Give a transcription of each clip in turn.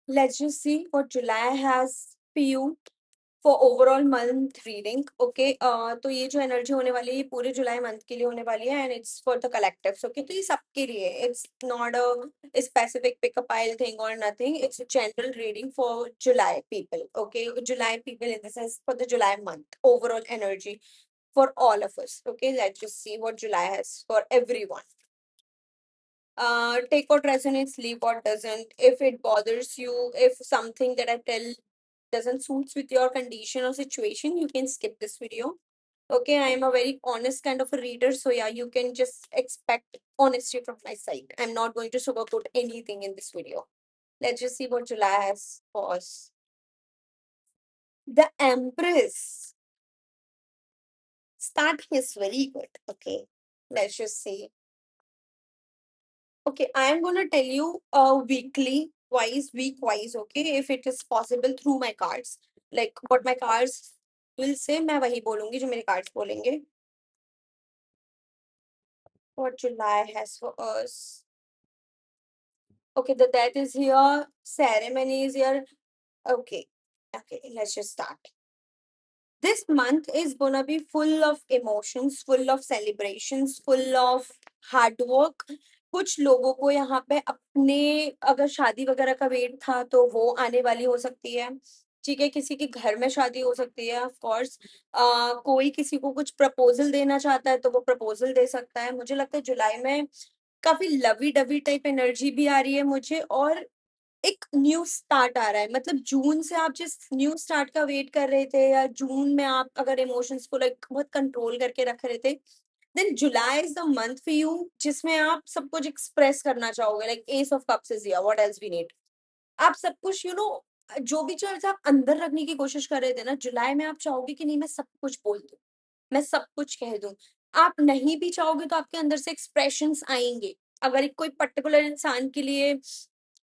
Let's just see what July has for you for overall month reading. Okay, तो ये जो energy होने वाली है ये पूरे जुलाई मंथ के लिए होने वाली है and it's for the collectives. Okay, तो ये सबके लिए, it's not a specific pick a pile thing और nothing. It's a general reading for July people. Okay, July people in the sense for the July month overall energy for all of us. Okay, let's just see what July has for everyone. Take what resonates, leave what doesn't. If it bothers you, if something that I tell doesn't suits with your condition or situation, you can skip this video. Okay, I am a very honest kind of a reader, so yeah, you can just expect honesty from my side. I'm not going to sugarcoat anything in this video. Let's just see what July has for us. The Empress. Starting is very good. Okay, let's just see. Okay, I am gonna tell you weekly wise, week wise, okay, if it is possible through my cards. Like what my cards will say, मैं वही बोलूंगी जो मेरे cards बोलेंगे. What July has for us. Okay, the death is here, ceremony is here. Okay, okay, let's just start. This month is gonna be full of emotions, full of celebrations, full of hard work. कुछ लोगों को यहाँ पे अपने अगर शादी वगैरह का वेट था तो वो आने वाली हो सकती है. ठीक है, किसी के घर में शादी हो सकती है ऑफ कोर्स. कोई किसी को कुछ प्रपोजल देना चाहता है तो वो प्रपोजल दे सकता है. मुझे लगता है जुलाई में काफी लवी डवी टाइप एनर्जी भी आ रही है मुझे, और एक न्यू स्टार्ट आ रहा है. मतलब जून से आप जिस न्यू स्टार्ट का वेट कर रहे थे, या जून में आप अगर इमोशंस को लाइक बहुत कंट्रोल करके रख रहे थे, then July is the month for you जिसमें आप सब कुछ एक्सप्रेस करना चाहोगे. Like ace of cups is here, what else we need. आप सब कुछ जो भी चीज आप अंदर रखने की कोशिश कर रहे थे ना, जुलाई में आप चाहोगे कि नहीं मैं सब कुछ बोल दूं, मैं सब कुछ कह दूं. आप नहीं भी चाहोगे तो आपके अंदर से एक्सप्रेशंस आएंगे. अगर एक कोई पर्टिकुलर इंसान के लिए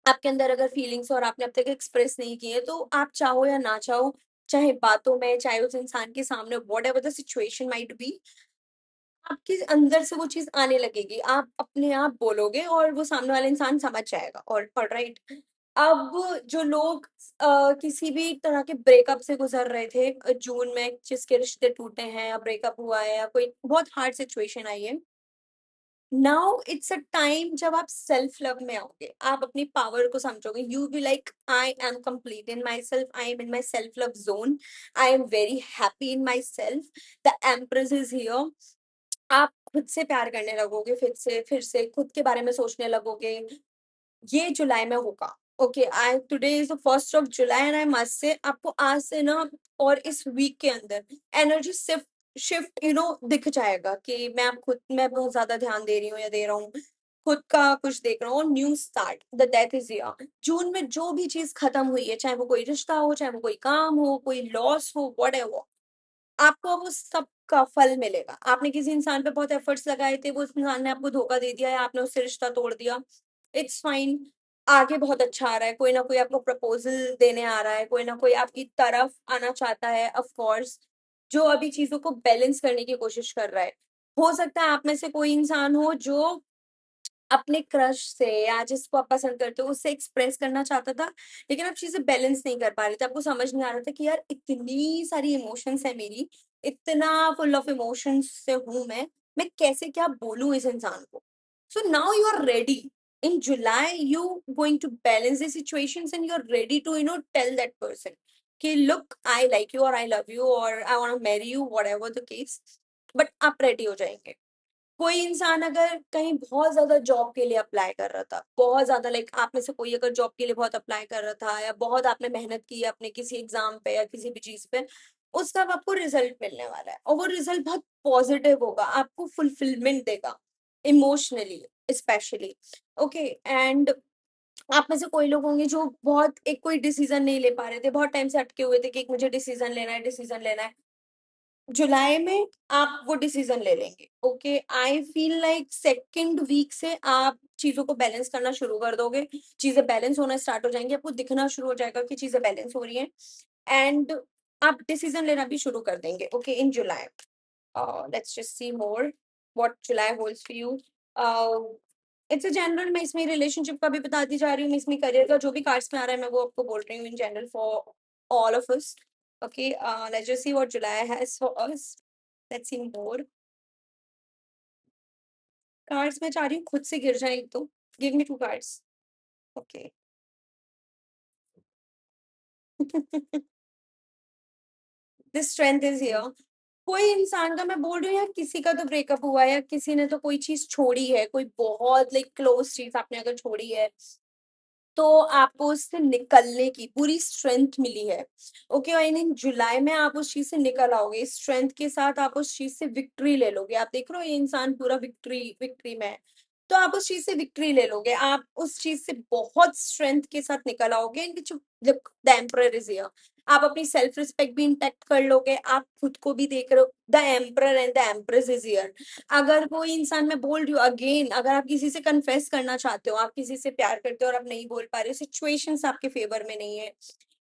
आपके अंदर अगर फीलिंग्स और आपने अब तक एक्सप्रेस नहीं किए, तो आप चाहो या ना चाहो, चाहे बातों में, चाहे उस इंसान के सामने, what ever the situation might be, आपके अंदर से वो चीज आने लगेगी. आप अपने आप बोलोगे और वो सामने वाला इंसान समझ जाएगा. और राइट, अब जो लोग किसी भी तरह के ब्रेकअप से गुजर रहे थे जून में, जिसके रिश्ते टूटे हैं या ब्रेकअप हुआ है या कोई बहुत हार्ड सिचुएशन आई है, नाउ इट्स अ टाइम जब आप सेल्फ लव में आओगे, आप अपनी पावर को समझोगे. You be like I am complete in my self, I am in my self love zone, I am very happy in my self. The empress is here. आप खुद से प्यार करने लगोगे, फिर से खुद के बारे में सोचने लगोगे. ये जुलाई में होगा. Okay, I today is the 1 July and I must say आपको आज से ना और इस वीक के अंदर एनर्जी शिफ्ट शिफ्ट दिख जाएगा कि मैं बहुत ज्यादा ध्यान दे रही हूँ या दे रहा हूँ, खुद का कुछ देख रहा हूँ. New start, the death is here. June में जो भी चीज खत्म हुई है, चाहे वो कोई रिश्ता हो, चाहे वो कोई काम हो, कोई लॉस हो, व्हाटएवर, आपको वो सब का फल मिलेगा. आपने किसी इंसान पे बहुत एफर्ट्स लगाए थे, वो इंसान ने आपको धोखा दे दिया, या आपने उससे रिश्ता तोड़ दिया, इट्स फाइन. आगे बहुत अच्छा आ रहा है. कोई ना कोई आपको प्रपोजल देने आ रहा है, कोई ना कोई आपकी तरफ आना चाहता है, ऑफ कोर्स, जो अभी चीजों को बैलेंस करने की कोशिश कर रहा है. हो सकता है आप में से कोई इंसान हो जो अपने क्रश से या जिसको आप पसंद करते हो उससे एक्सप्रेस करना चाहता था, लेकिन आप चीजें बैलेंस नहीं कर पा रहे थे. आपको समझ नहीं आ रहा था कि यार इतनी सारी इमोशंस है मेरी, इतना फुल ऑफ इमोशंस से हूं मैं कैसे क्या बोलूं इस इंसान को. So now you are ready. in July you going to balance the situations and you're ready to tell that person कि look I like you or I love you or I want to marry you, whatever the case. but आप ready हो जाएंगे. कोई इंसान अगर कहीं बहुत ज्यादा जॉब के लिए अप्लाई कर रहा था, बहुत ज्यादा, लाइक आप में से कोई अगर जॉब के लिए बहुत अप्लाई कर रहा था, या बहुत आपने मेहनत की है अपने किसी एग्जाम पे या किसी भी चीज पे, उसका अब आपको रिजल्ट मिलने वाला है और वो रिजल्ट बहुत पॉजिटिव होगा, आपको फुलफिलमेंट देगा इमोशनली स्पेशली. ओके, एंड आप में से कोई लोग होंगे जो बहुत एक कोई डिसीजन नहीं ले पा रहे थे, बहुत टाइम से अटके हुए थे कि एक मुझे डिसीजन लेना है, डिसीजन लेना है. जुलाई में आप वो डिसीजन ले लेंगे. Okay, I feel like second week से आप चीजों को बैलेंस करना शुरू कर दोगे. चीजें बैलेंस होना स्टार्ट हो जाएंगी, आपको दिखना शुरू हो जाएगा कि चीजें बैलेंस हो रही हैं, एंड आप डिसीजन लेना भी शुरू कर देंगे. Okay, in July. Let's just C more what July holds for you. It's a general, मैं इसमें रिलेशनशिप का भी बताती जा रही हूँ, मैं इसमें करियर का जो भी कार्ड्स में आ रहा है मैं वो आपको बोल रही हूँ in general for all of us. Okay, let's just see what July has for us. Let's see more cards. मैं चाह रही हूँ खुद से गिर जाए एक तो. Give me to cards. Okay. This strength is here. कोई इंसान का, मैं बोल रही हूँ यार, किसी का तो ब्रेकअप हुआ है या किसी ने तो कोई चीज छोड़ी है, कोई बहुत लाइक क्लोज चीज आपने अगर छोड़ी है तो आपको उससे निकलने की पूरी स्ट्रेंथ मिली है. ओके, और इन जुलाई में आप उस चीज से निकल आओगे, इस स्ट्रेंथ के साथ आप उस चीज से विक्ट्री ले लोगे. आप देख रहे हो ये इंसान पूरा विक्ट्री विक्ट्री में है, तो आप उस चीज से विक्ट्री ले लोगे, आप उस चीज से बहुत स्ट्रेंथ के साथ निकल आओगे. The emperor is here. आप अपनी सेल्फ रिस्पेक्ट भी इंटैक्ट कर लोगे, आप खुद को भी देख रहे हो. The emperor and the empress is here. अगर कोई इंसान, मैं बोल रही हूँ अगेन, अगर आप किसी से कन्फेस करना चाहते हो, आप किसी से प्यार करते हो और आप नहीं बोल पा रहे हो, सिचुएशंस आपके फेवर में नहीं है,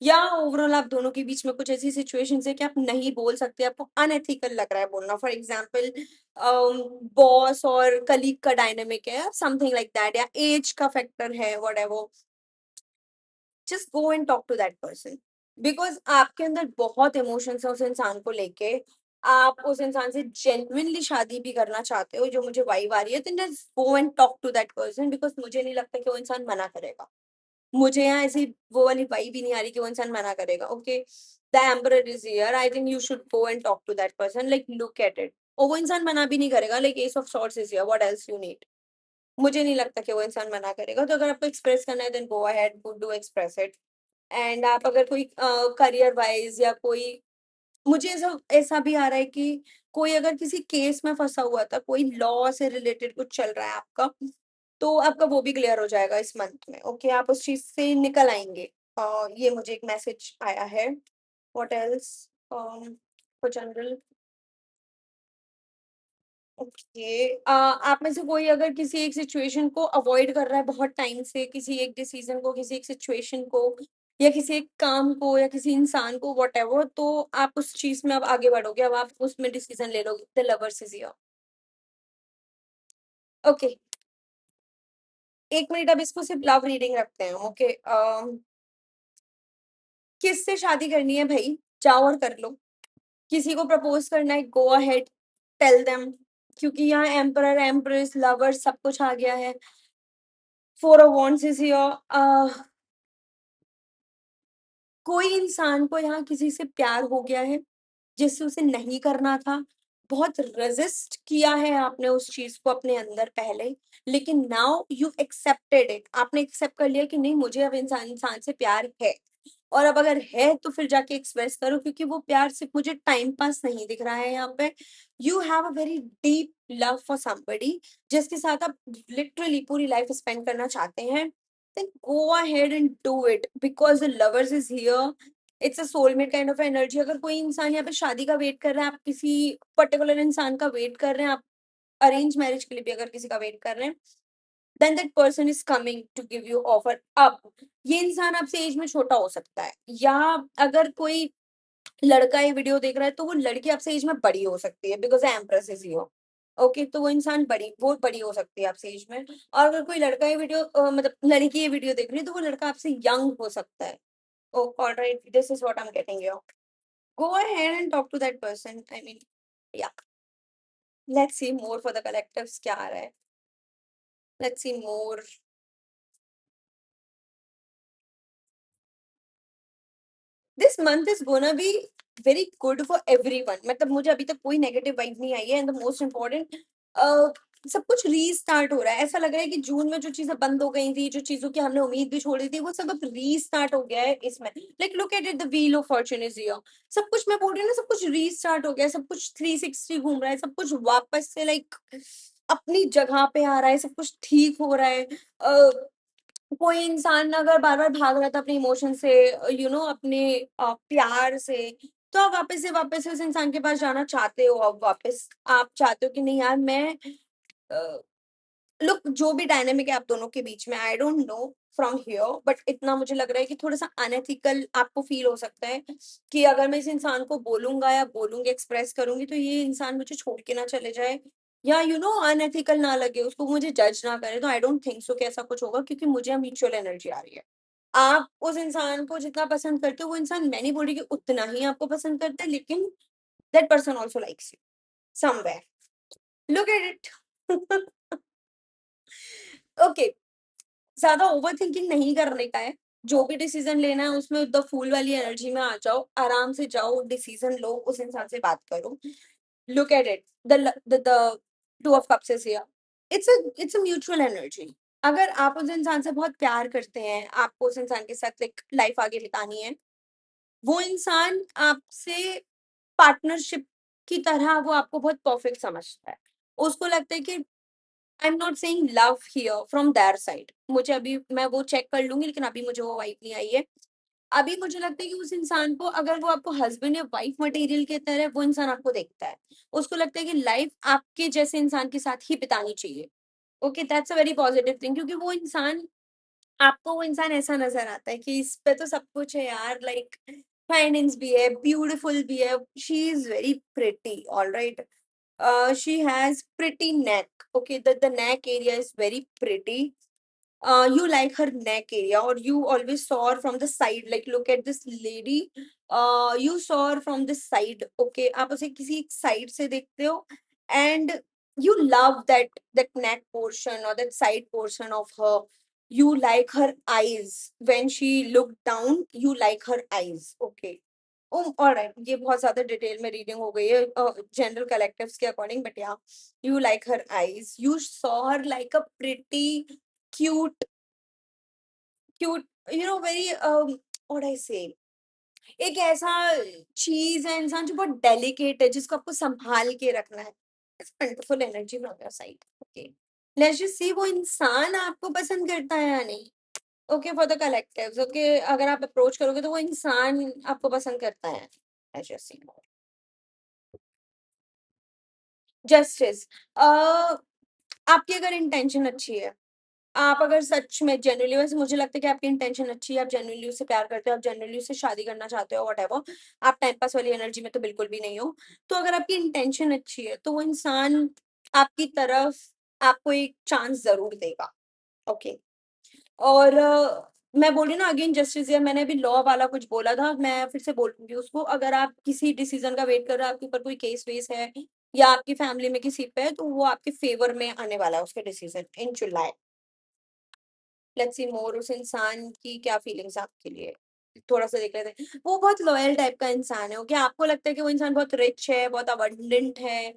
या ओवरऑल आप दोनों के बीच में कुछ ऐसी सिचुएशंस है कि आप नहीं बोल सकते, आपको अनएथिकल लग रहा है बोलना, फॉर एग्जाम्पल बॉस और कलीग का डायनेमिक है, समथिंग लाइक दैट, या एज का फैक्टर है, whatever, just go and talk to that person. Because आपके अंदर बहुत इमोशंस है उस इंसान को लेके. आप उस इंसान से जेन्युइनली शादी भी करना चाहते हो, जो मुझे वाइब आ रही है, तो just go and talk to that person. Because मुझे नहीं लगता कि वो इंसान मना करेगा. मुझे यहाँ ऐसी वो वाली वाइब भी नहीं आ रही कि वो इंसान मना करेगा. Okay, the emperor is here. I think you should go and talk to that person, like look at it. और वो इंसान मना भी नहीं करेगा. Like ace of swords is here. What else you need? मुझे नहीं लगता कि वो इंसान मना करेगा. तो अगर आपको एक्सप्रेस करना है then go ahead, do express it. And आप अगर कोई करियर वाइज या कोई, मुझे ऐसा ऐसा भी आ रहा है कि कोई अगर किसी केस में फंसा हुआ था, कोई लॉ से रिलेटेड कुछ चल रहा है आपका, तो आपका वो भी क्लियर हो जाएगा इस मंथ में. ओके, आप उस चीज से निकल आएंगे. ये मुझे एक मैसेज आया है. What else for general. Okay, आप में से कोई अगर किसी एक सिचुएशन को अवॉइड कर रहा है बहुत टाइम से, किसी एक डिसीजन को, किसी एक सिचुएशन को, या किसी एक काम को, या किसी इंसान को, वट एवर, तो आप उस चीज में अब आगे बढ़ोगे, अब आप उसमें डिसीजन ले लोगे. The lovers is here. Okay, एक मिनट, अब इसको सिर्फ लव रीडिंग रखते हैं. ओके, किससे शादी करनी है भाई, जाओ और कर लो. किसी को प्रपोज करना है, गो अहेड, टेल देम. क्योंकि यहाँ एम्परर, एम्प्रेस, लवर सब कुछ आ गया है. Four of wands is here. कोई इंसान को यहाँ किसी से प्यार हो गया है जिससे उसे नहीं करना था. बहुत रेजिस्ट किया है आपने उस चीज को अपने अंदर पहले, लेकिन नाउ यू एक्सेप्टेड इट. आपने एक्सेप्ट कर लिया कि नहीं, मुझे अब इंसान इंसान से प्यार है. और अब अगर है तो फिर जाके एक्सप्रेस करो, क्योंकि वो प्यार सिर्फ मुझे टाइम पास नहीं दिख रहा है यहाँ पे. You have a very deep love for somebody जिसके साथ आप लिटरली पूरी लाइफ स्पेंड करना चाहते हैं. then go ahead and do it because the lovers is here. It's a soulmate kind of energy. अगर कोई इंसान यहाँ पे शादी का वेट कर रहा है, आप किसी पर्टिकुलर इंसान का वेट कर रहे हैं, आप अरेंज मैरिज के लिए भी अगर किसी का वेट कर रहे हैं, then that person is coming to give you offer. अब ये इंसान आपसे एज में छोटा हो सकता है, या अगर कोई लड़का ये वीडियो देख रहा है तो वो लड़की आपसे एज में बड़ी हो सकती है, because empress is here. Okay, तो वो इंसान वो बड़ी हो सकती है आपसे एज में. और अगर कोई लड़का ये वीडियो मतलब लड़की ये वीडियो देख रही है तो वो लड़का आपसे यंग हो सकता है. Oh, all right. This is what I'm getting here. Go ahead and talk to that person. I mean, yeah. Let's see more for the collectives. क्या आ रहा है? Let's see more. This month is gonna be very good for everyone. मतलब मुझे अभी तक कोई negative vibe नहीं आई है. एंड द मोस्ट इम्पोर्टेंट, सब कुछ रीस्टार्ट हो रहा है. ऐसा लग रहा है कि जून में जो चीजें बंद हो गई थी, जो चीजों की हमने उम्मीद भी छोड़ी थी, वो सब अब रीस्टार्ट हो गया है इसमें. Like look at it, the wheel of Fortune is here. सब कुछ, मैं बोल रही हूँ ना, सब कुछ रीस्टार्ट हो गया है. सब कुछ 360 घूम रहा है. सब कुछ वापस से लाइक अपनी जगह पे आ रहा है. सब कुछ ठीक हो रहा है. कोई इंसान अगर बार बार भाग रहा था अपने इमोशन से, अपने प्यार से, तो आप वापस से उस इंसान के पास जाना चाहते हो. अब वापस आप चाहते हो कि नहीं यार, मैं लुक, जो भी डायनेमिक है आप दोनों के बीच में, I don't know from here, but इतना मुझे लग रहा है कि थोड़ा सा अनएथिकल आपको फील हो सकता है कि अगर मैं इस इंसान को बोलूंगा या बोलूंगी, एक्सप्रेस करूंगी, तो ये इंसान मुझे छोड़ के ना चले जाए. या अनएथिकल ना लगे उसको, मुझे जज ना करे, तो आई डोंट थिंक सो कि ऐसा कुछ होगा, क्योंकि मुझे म्यूचुअल एनर्जी आ रही है। आप उस इंसान को जितना पसंद करते हो, वो इंसान, मैं नहीं बोल रही कि उतना ही आपको पसंद करता है, लेकिन that person also likes you somewhere. Look at it. Okay, ज्यादा ओवर थिंकिंग नहीं करने का है। जो भी डिसीजन लेना है उसमें द फूल वाली एनर्जी में आ जाओ, आराम से जाओ, डिसीजन लो, उस इंसान से बात करो। Look at it, the two of cups is here. It's a mutual energy. अगर आप उस इंसान से बहुत प्यार करते हैं, आपको उस इंसान के साथ एक लाइफ आगे बितानी है, वो इंसान आपसे पार्टनरशिप की तरह वो आपको बहुत परफेक्ट समझता है। उसको लगता है कि I am not saying love here from their side, मुझे अभी, मैं वो चेक कर लूंगी, लेकिन अभी मुझे वो वाइब नहीं आई है। अभी मुझे लगता है कि उस इंसान को, अगर वो आपको हस्बैंड या वाइफ मटेरियल के तरह वो इंसान आपको देखता है, उसको लगता है कि लाइफ आपके जैसे इंसान के साथ ही बितानी चाहिए। Okay, that's a very positive thing, क्योंकि वो इंसान, आपको वो इंसान ऐसा नजर आता है कि इस पे तो सब कुछ है यार, लाइक फाइनेंस भी है, ब्यूटीफुल भी है, she is very pretty, all right, she has pretty neck. Okay, the neck area is very pretty. You like her neck area, or you always saw her from the side, like look at this lady, you saw her from the side. Okay, आप उसे किसी एक side से देखते हो, and you love that neck portion or that side portion of her. You like her eyes when she looked down, you like her eyes. Okay, alright, ये बहुत ज्यादा डिटेल में रीडिंग हो गई है जनरल कलेक्टिव्स के अकॉर्डिंग, बट या, you like her eyes, you saw her like a pretty, cute, cute, very, what I से, एक ऐसा चीज है इंसान जो बहुत डेलिकेट है, जिसको आपको संभाल के रखना है। It's wonderful energy from your side. Okay, let's just सी वो इंसान आपको पसंद करता है या नहीं। Okay, for the collectives, okay, अगर आप अप्रोच करोगे तो वो इंसान आपको पसंद करता है। Let's just C. जस्टिस, आपकी अगर इंटेंशन अच्छी है, आप अगर सच में जेन्युइनली, वैसे मुझे लगता है कि आपकी इंटेंशन अच्छी है, आप जेन्युइनली उससे प्यार करते हो, आप जेन्युइनली उससे शादी करना चाहते हो, व्हाटएवर, आप टाइम पास वाली एनर्जी में तो बिल्कुल भी नहीं हो। तो अगर आपकी इंटेंशन अच्छी है, तो वो इंसान आपकी तरफ आपको एक चांस जरूर देगा। ओके, और मैं बोली ना अगेन, जस्टिस, या मैंने अभी लॉ वाला कुछ बोला था, मैं फिर से बोलूंगी उसको। अगर आप किसी डिसीजन का वेट कर रहे हो, आपके ऊपर कोई केस वेस है, या आपकी फैमिली में किसी पे है, तो वो आपके फेवर में आने वाला है, उसके decision in July. Let's see मोर, उस इंसान की क्या फीलिंग्स आपके लिए, थोड़ा सा देख लेते हैं। वो बहुत लॉयल टाइप का इंसान है। ओके, आपको लगता है कि वो इंसान बहुत रिच है, बहुत अबंडेंट है,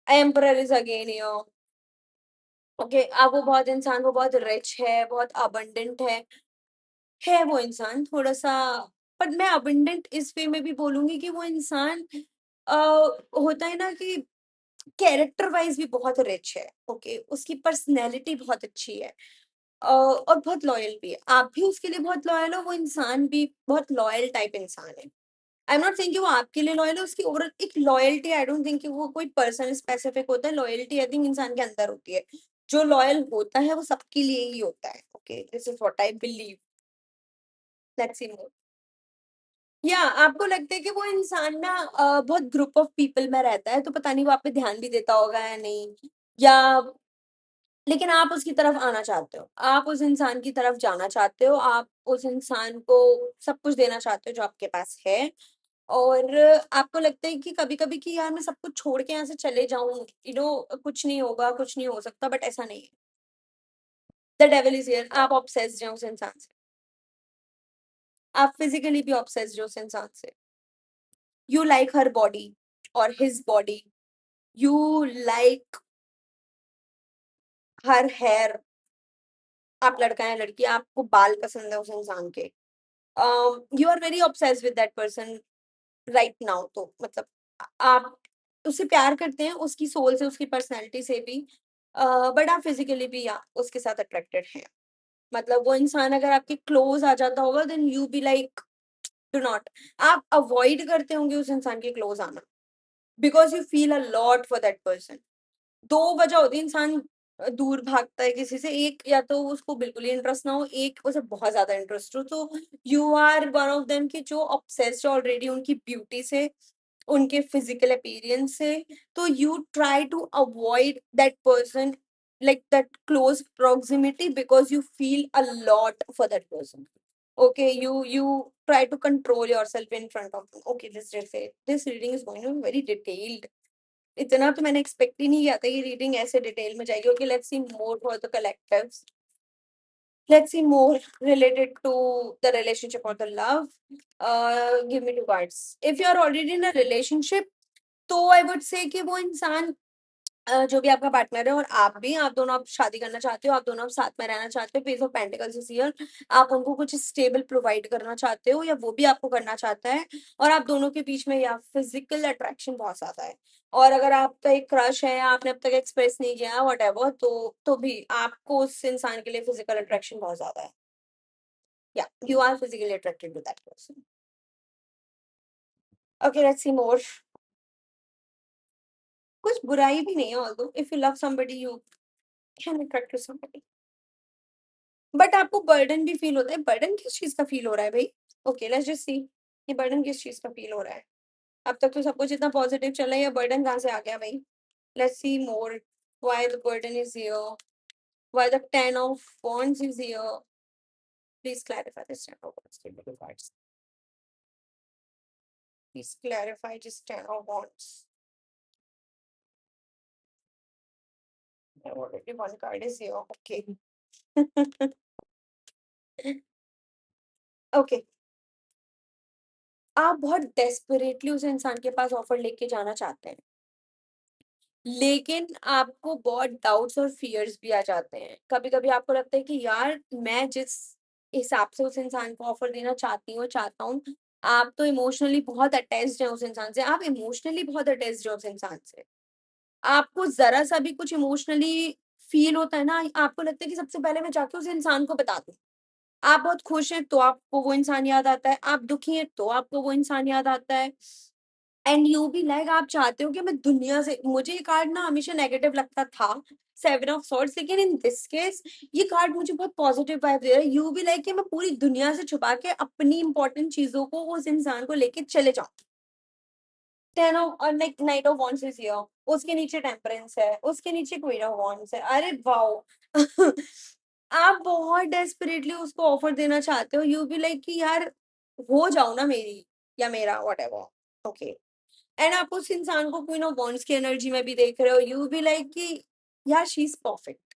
emperor is again your. Okay, अब वो बहुत इंसान, वो बहुत रिच है, बहुत अबंडेंट है वो इंसान थोड़ा सा, पर मैं अबंडेंट इस वे में भी बोलूंगी कि वो इंसान, होता है ना कि कैरेक्टर वाइज भी बहुत रिच है। ओके, उसकी पर्सनैलिटी बहुत अच्छी है, और बहुत लॉयल भी है, आप भी उसके लिए बहुत लॉयल हो, वो इंसान भी बहुत लॉयल टाइप इंसान है। आई एम नॉट सेइंग कि वो आपके लिए लॉयल है, उसकी ओवरऑल एक लॉयल्टी, आई डोंट थिंक कि वो कोई पर्सन स्पेसिफिक होता है, लॉयल्टी आई थिंक इंसान के अंदर होती है। जो लॉयल होता है वो सबके लिए ही होता है। Okay, this is what I believe. Let's see more. या आपको लगता है कि वो इंसान ना बहुत ग्रुप ऑफ पीपल में रहता है, तो पता नहीं वो आप पे ध्यान भी देता होगा या नहीं, या, लेकिन आप उसकी तरफ आना चाहते हो, आप उस इंसान की तरफ जाना चाहते हो, आप उस इंसान को सब कुछ देना चाहते हो जो आपके पास है। और आपको लगता है कि कभी कभी कि यार मैं सब कुछ छोड़ के यहाँ से चले जाऊं, कुछ नहीं होगा, कुछ नहीं हो सकता, बट ऐसा नहीं है। द डेविल इज हियर, आप ऑब्सेस्ड हैं उस इंसान से, आप फिजिकली भी ऑब्सेस्ड हो उस इंसान से। यू लाइक हर बॉडी और his body, you like her hair, आप लड़का है लड़की, आपको बाल पसंद है उस इंसान के, you are very obsessed with that person right now. तो मतलब आप उससे प्यार करते हैं, उसकी सोल से, उसकी पर्सनैलिटी से भी, बट आप फिजिकली भी या उसके साथ अट्रैक्टेड हैं। मतलब वो इंसान अगर आपके क्लोज आ जाता होगा, then you be like, do not, आप अवॉइड करते होंगे उस इंसान के क्लोज आना, because you feel a lot for that person. दो वजह होती है इंसान दूर भागता है किसी से, एक या तो उसको बिल्कुल ही इंटरेस्ट ना हो, एक उसे बहुत ज्यादा इंटरेस्ट हो। तो you are one of them कि जो ऑब्सेस्ड ऑलरेडी उनकी ब्यूटी से, उनके फिजिकल अपीयरेंस से, तो you try to avoid that person, like that close proximity, because you feel a lot for that person. Okay, you try to control yourself in front of them. Okay, this reading is going to be very detailed. इतना तो मैंने expect ही नहीं किया था ये reading ऐसे detail में जाएगी. Okay, let's see more for the collectives. Let's see more related to the relationship or the love. Give me two cards. If you are already in a relationship, तो I would say कि वो इंसान जो भी आपका partner है और आप भी, आप दोनों आप शादी करना चाहते हो, आप दोनों आप साथ में रहना चाहते हो, page of pentacles is here. आप उनको कुछ स्टेबल प्रोवाइड करना चाहते हो या वो भी आपको करना चाहता है, और आप दोनों के बीच में या फिजिकल अट्रैक्शन बहुत ज्यादा है. और अगर आपका एक क्रश है, आपने अब तक एक्सप्रेस नहीं किया वट एवर, तो भी आपको उस इंसान के लिए फिजिकल अट्रैक्शन बहुत ज्यादा है. या you are physically attracted to that person. Okay, let's see more. कुछ बुराई भी नहीं है, although if you love somebody you can attract to somebody, but आपको बर्डन भी फील होता है. बर्डन किस चीज का फील हो रहा है भाई? ओके, लेट्स जस्ट सी ये बर्डन किस चीज का फील हो रहा है. अब तक तो सब कुछ इतना पॉजिटिव चल रहा है, ये बर्डन कहाँ से आ गया भाई? Let's see more. Why the burden is here? Why the 10 of wands is here? Please clarify this 10 of wands. Give me the cards. Please clarify this 10 of wands. Already one card is here. Okay. Okay. आप बहुत desperately उस इंसान के पास offer लेके जाना चाहते हैं, लेकिन आपको बहुत डाउट्स और फियर्स भी आ जाते हैं. कभी कभी आपको लगता है कि यार मैं जिस हिसाब से उस इंसान को ऑफर देना चाहता हूँ, आप तो इमोशनली बहुत अटैच्ड हैं उस इंसान से, आप इमोशनली बहुत अटैच्ड हैं उस इंसान से. आपको जरा सा भी कुछ इमोशनली फील होता है ना, आपको लगता है कि सबसे पहले मैं जाके उस इंसान को बता दूं. आप बहुत खुश हैं तो आपको वो इंसान याद आता है, आप दुखी हैं तो आपको वो इंसान याद आता है. एंड यू बी लाइक, आप चाहते हो कि मैं दुनिया से, मुझे ये कार्ड ना हमेशा नेगेटिव लगता था, 7 ऑफ सॉर्ड्स, लेकिन इन दिस केस ये कार्ड मुझे बहुत पॉजिटिव वाइब दे रहा है. यू बी लाइक कि मैं पूरी दुनिया से छुपा के अपनी इंपॉर्टेंट चीजों को उस इंसान को लेके चले जाऊं. 10 ऑफ और like night of wands is here. उसके नीचे टेम्परेंस है, उसके नीचे क्वीन ऑफ वॉन्ड्स है. अरे वाओ. आप बहुत डेस्परेटली उसको ऑफर देना चाहते हो. यू बी लाइक कि यार हो जाओ ना मेरी या मेरा वट एवर. ओके, एंड आप उस इंसान को क्वीन ऑफ वॉन्ड्स की एनर्जी में भी देख रहे हो. यू बी लाइक कि यार शी इज परफेक्ट.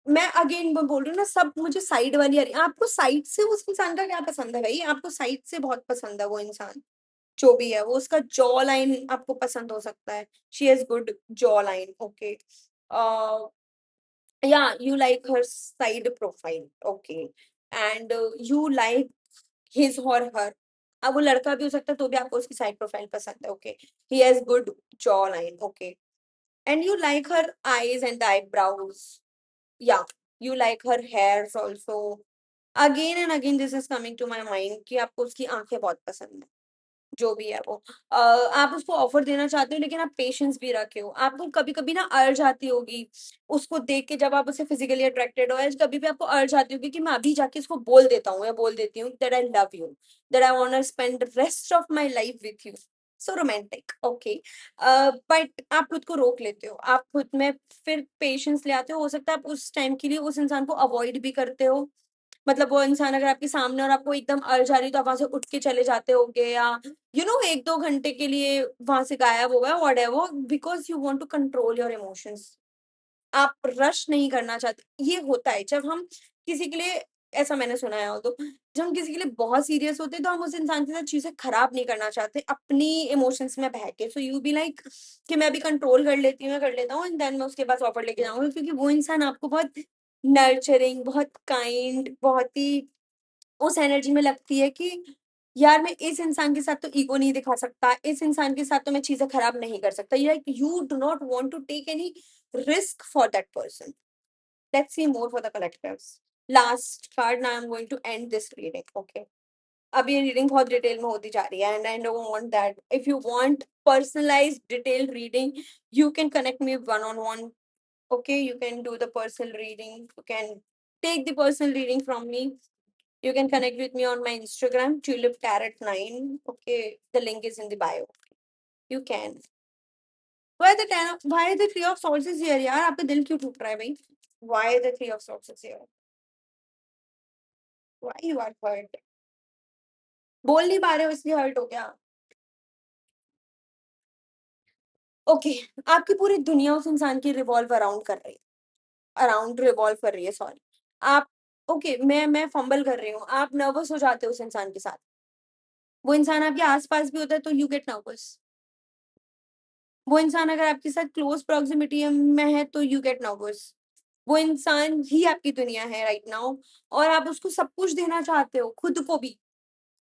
मैं अगेन बोल रही हूँ ना, सब मुझे साइड वाली आ रही है. आपको साइड से उस इंसान का क्या पसंद है भाई? आपको साइड से बहुत पसंद है वो इंसान, जो भी है वो. उसका जॉ लाइन आपको पसंद हो सकता है. She has good jaw line. Okay, yeah, you like her side profile. Okay, and you like his or her. अब वो लड़का भी हो सकता है तो भी आपको उसकी साइड प्रोफाइल पसंद है. Okay, he has good jawline. Okay, and you like her eyes and the eyebrows. Yeah, you like her hairs also. Again and again this is coming to my mind कि आपको उसकी आंखें बहुत पसंद है, जो भी है वो. आप उसको ऑफर देना चाहते हो, लेकिन आप पेशेंस भी रखे हो. आपको कभी कभी ना अर्ज आती होगी उसको देख के, जब आप उसे फिजिकली अट्रैक्टेड हो, या कभी भी आपको अर्ज आती होगी कि मैं अभी जाके इसको बोल देता हूँ या बोल देती हूँ that I love you, that I want to spend the rest of my life with you. So romantic. Okay, but आप खुद को रोक लेते हो, आप खुद में फिर पेशेंस ले आते हो सकता है आप उस टाइम के लिए उस इंसान को अवॉइड भी करते हो. मतलब वो इंसान अगर आपके सामने और आपको एकदम अर्ज आ रही तो आप वहां से उठ के चले जाते होगे, या एक दो घंटे के लिए वहां से गायब हो गए whatever, because you want to control your emotions. आप रश नहीं करना चाहते. ये होता है जब हम किसी के लिए, ऐसा मैंने सुना है, तो जब हम किसी के लिए बहुत सीरियस होते हैं तो हम उस इंसान के साथ चीजें खराब नहीं करना चाहते अपनी इमोशंस में बह के. सो यू बी लाइक कि मैं अभी कंट्रोल कर लेती हूँ, मैं कर लेता हूँ, एंड देन मैं उसके पास ऑफर लेके जाऊंगी, क्योंकि वो इंसान आपको बहुत नर्चरिंग, बहुत काइंड, बहुत ही उस एनर्जी में लगती है कि यार मैं इस इंसान के साथ तो ईगो नहीं दिखा सकता, इस इंसान के साथ तो मैं चीजें खराब नहीं कर सकता. You do not want to take any risk for that person. Let's see more for the collectives. Last card. Now I am going to end this reading. Okay, अब ये रीडिंग बहुत डिटेल में होती जा रही है, and I don't want that. If you want personalized detailed reading, you can connect me one on one. Okay, you can do the personal reading, you can take the personal reading from me. You can connect with me on my Instagram, tulipcarrot9. Okay, the link is in the bio. You can. Why the three of swords is here यार? आपका दिल क्यों टूट रहा है भाई? Why the three of swords is here? Why you are hurt? बोल नहीं पा रहे हो इसलिए हर्ट हो गया? ओके, आपकी पूरी दुनिया उस इंसान की रिवॉल्व अराउंड कर रही है, अराउंड रिवॉल्व कर रही है, सॉरी। आप ओके, मैं फंबल कर रही हूँ, आप नर्वस हो जाते हो उस इंसान के साथ। वो इंसान आपके आसपास भी होता है तो यू गेट नर्वस। वो इंसान अगर आपके साथ क्लोज प्रॉक्सिमिटी में है तो यू गेट नर्वस। वो इंसान ही आपकी दुनिया है राइट नाउ, और आप उसको सब कुछ देना चाहते हो, खुद को भी।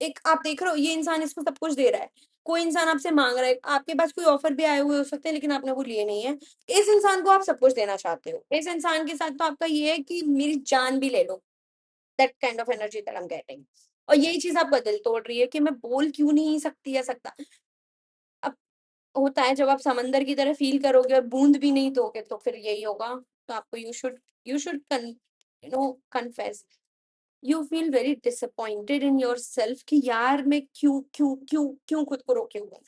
एक आप देख रहे हो ये इंसान इसको सब कुछ दे रहा है, कोई इंसान आपसे मांग रहा है, आपके पास कोई ऑफर भी आए हुए हो सकते हैं लेकिन आपने वो लिए नहीं है। इस इंसान को आप सब कुछ देना चाहते हो, इस इंसान के साथ तो आपका ये है कि मेरी जान भी ले लो, that kind of energy that I am getting. और यही चीज आप बदल तोड़ रही है कि मैं बोल क्यों नहीं सकती या सकता। अब होता है जब आप समंदर की तरह फील करोगे और बूंद भी नहीं दोगे तो फिर यही होगा। तो आपको you should confess. You feel very disappointed in your self कि यार मैं क्यों क्यों क्यों क्यों खुद को रोके हुए।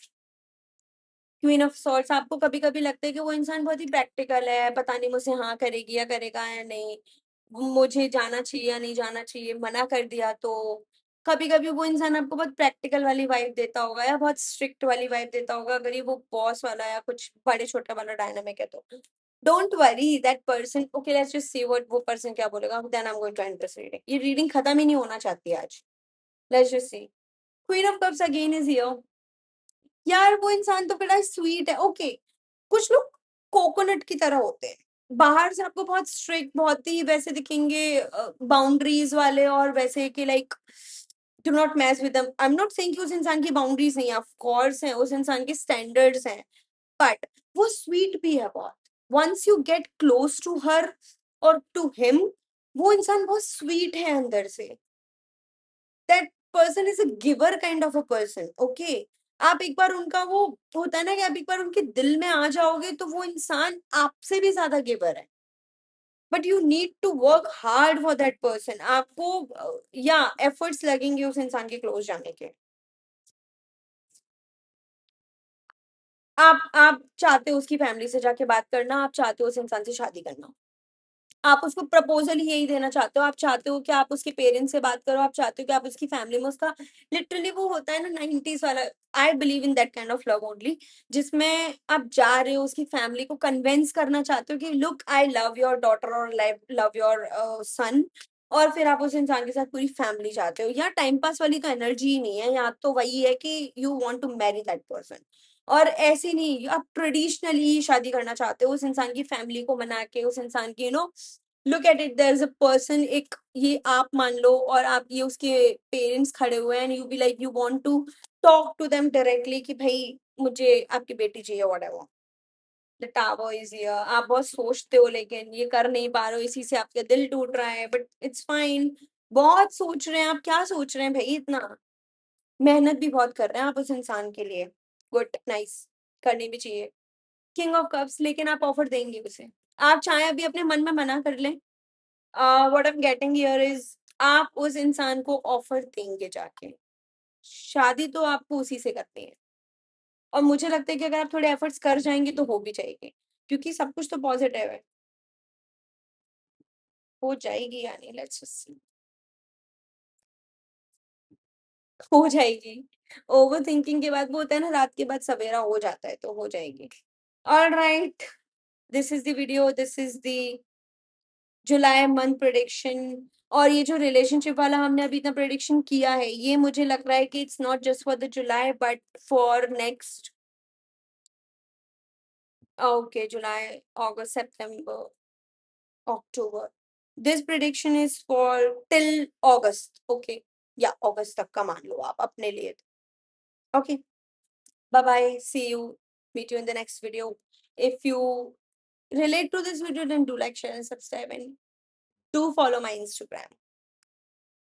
क्वीन ऑफ सॉर्ट्स, आपको कभी कभी लगता है कि वो इंसान बहुत ही प्रैक्टिकल है, पता नहीं मुझसे हाँ करेगी या करेगा या नहीं, मुझे जाना चाहिए या नहीं जाना चाहिए, मना कर दिया तो। कभी कभी वो इंसान आपको बहुत प्रैक्टिकल वाली वाइब देता होगा या बहुत स्ट्रिक्ट वाली वाइब देता होगा, अगर ये वो बॉस वाला या कुछ बड़े छोटे वाला डायनामिक है तो। Don't worry that person, okay let's just see what वो पर्सन क्या बोलेगा, then I am going to end this reading. ये रीडिंग खत्म ही नहीं होना चाहती आज। Let's just see. Queen of cups again is here. यार वो इंसान तो बड़ा स्वीट है, ओके। कुछ लोग कोकोनट की तरह होते हैं, बाहर से आपको बहुत स्ट्रिक्ट, बहुत ही वैसे दिखेंगे, बाउंड्रीज वाले, और वैसे कि like do not match with them. I am not saying कि उस इंसान की बाउंड्रीज नहीं है, ऑफ कोर्स है, उस इंसान के स्टैंडर्ड्स हैं, बट वो स्वीट भी है बहुत। Once you get close to her और टू हिम, वो इंसान बहुत स्वीट है अंदर से। That person is a giver kind of a person, okay. आप एक बार उनका वो होता है ना कि आप एक बार उनके दिल में आ जाओगे तो वो इंसान आपसे भी ज्यादा गिवर है, but you need to work hard for that person. आपको या एफर्ट्स लगेंगे उस इंसान के क्लोज जाने के। आप चाहते हो उसकी फैमिली से जाके बात करना, आप चाहते हो उस इंसान से शादी करना, आप उसको प्रपोजल ही यही देना चाहते हो, आप चाहते हो कि आप उसके पेरेंट्स से बात करो, आप चाहते हो कि आप उसकी फैमिली में उसका लिटरली वो होता है ना 90s वाला। I believe in that kind of love only, जिसमें आप जा रहे हो उसकी फैमिली को कन्विंस करना चाहते हो कि look I love your daughter और लव योर सन, और फिर आप उस इंसान के साथ पूरी फैमिली चाहते हो। यहाँ टाइम पास वाली तो एनर्जी ही नहीं है, यहाँ तो वही है कि you want to marry that person. और ऐसे नहीं, आप ट्रेडिशनली शादी करना चाहते हो, उस इंसान की फैमिली को मना के, उस इंसान की look at it, there is a person, एक ये आप मान लो और आप ये उसके पेरेंट्स खड़े हुए हैं, and you be like you want to talk to them directly कि भाई मुझे आपकी बेटी चाहिए, whatever. The tower is here. आप बहुत सोचते हो लेकिन ये कर नहीं पा रहे हो, इसी से आपका दिल टूट रहा है, बट इट्स फाइन। बहुत सोच रहे हैं आप, क्या सोच रहे हैं भाई इतना? मेहनत भी बहुत कर रहे हैं आप उस इंसान के लिए। गुड, नाइस, करनी भी चाहिए। किंग ऑफ कप्स, लेकिन आप ऑफर देंगे उसे। आप चाहे अभी अपने मन में मना कर लें, what I am getting here is आप उस इंसान को ऑफर देंगे जाके। शादी तो आपको उसी से करनी है, और मुझे लगता है कि अगर आप थोड़े एफर्ट्स कर जाएंगे तो हो भी जाएगी, क्योंकि सब कुछ तो पॉजिटिव है। हो जाएगी यानी लेट्स जस्ट सी। हो जाएगी। ओवर थिंकिंग के बाद वो होता है ना, रात के बाद सवेरा हो जाता है, तो हो जाएगी। All right, this is the video, this is the July month prediction. और ये जो रिलेशनशिप वाला हमने अभी इतना प्रिडिक्शन किया है, ये मुझे लग रहा है कि it's not just for the July but for next, okay, July, August, September, October. This prediction is for till August, okay, या अगस्त तक का मान लो आप अपने लिए। Okay, bye bye, see you, meet you in the next video. If you relate to this video, then do like, share and subscribe, and do follow my Instagram.